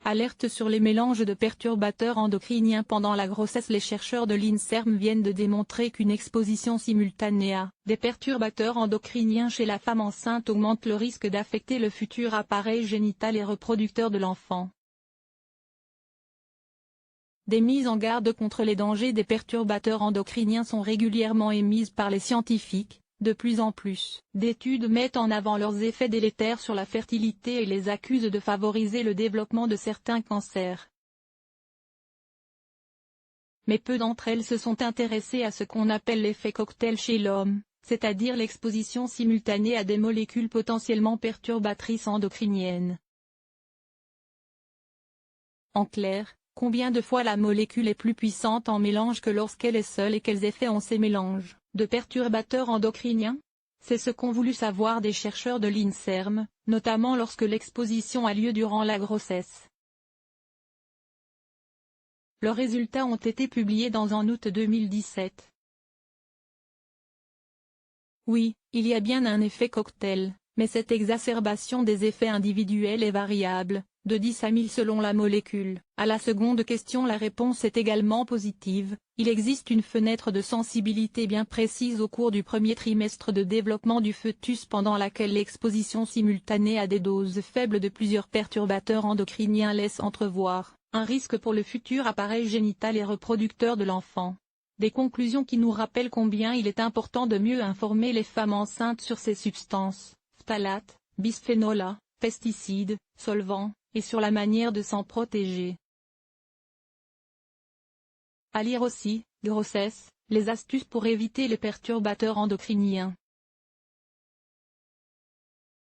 Alerte sur les mélanges de perturbateurs endocriniens pendant la grossesse. Les chercheurs de l'INSERM viennent de démontrer qu'une exposition simultanée à des perturbateurs endocriniens chez la femme enceinte augmente le risque d'affecter le futur appareil génital et reproducteur de l'enfant. Des mises en garde contre les dangers des perturbateurs endocriniens sont régulièrement émises par les scientifiques. De plus en plus d'études mettent en avant leurs effets délétères sur la fertilité et les accusent de favoriser le développement de certains cancers. Mais peu d'entre elles se sont intéressées à ce qu'on appelle l'effet cocktail chez l'homme, c'est-à-dire l'exposition simultanée à des molécules potentiellement perturbatrices endocriniennes. En clair, combien de fois la molécule est plus puissante en mélange que lorsqu'elle est seule et quels effets ont ces mélanges de perturbateurs endocriniens? C'est ce qu'ont voulu savoir des chercheurs de l'INSERM, notamment lorsque l'exposition a lieu durant la grossesse. Leurs résultats ont été publiés en août 2017. Oui, il y a bien un effet cocktail, mais cette exacerbation des effets individuels est variable, de 10 à 1000 selon la molécule. À la seconde question, la réponse est également positive. Il existe une fenêtre de sensibilité bien précise au cours du premier trimestre de développement du fœtus pendant laquelle l'exposition simultanée à des doses faibles de plusieurs perturbateurs endocriniens laisse entrevoir un risque pour le futur appareil génital et reproducteur de l'enfant. Des conclusions qui nous rappellent combien il est important de mieux informer les femmes enceintes sur ces substances, phtalates, bisphénol A, pesticides, solvants, et sur la manière de s'en protéger. À lire aussi, grossesse, les astuces pour éviter les perturbateurs endocriniens.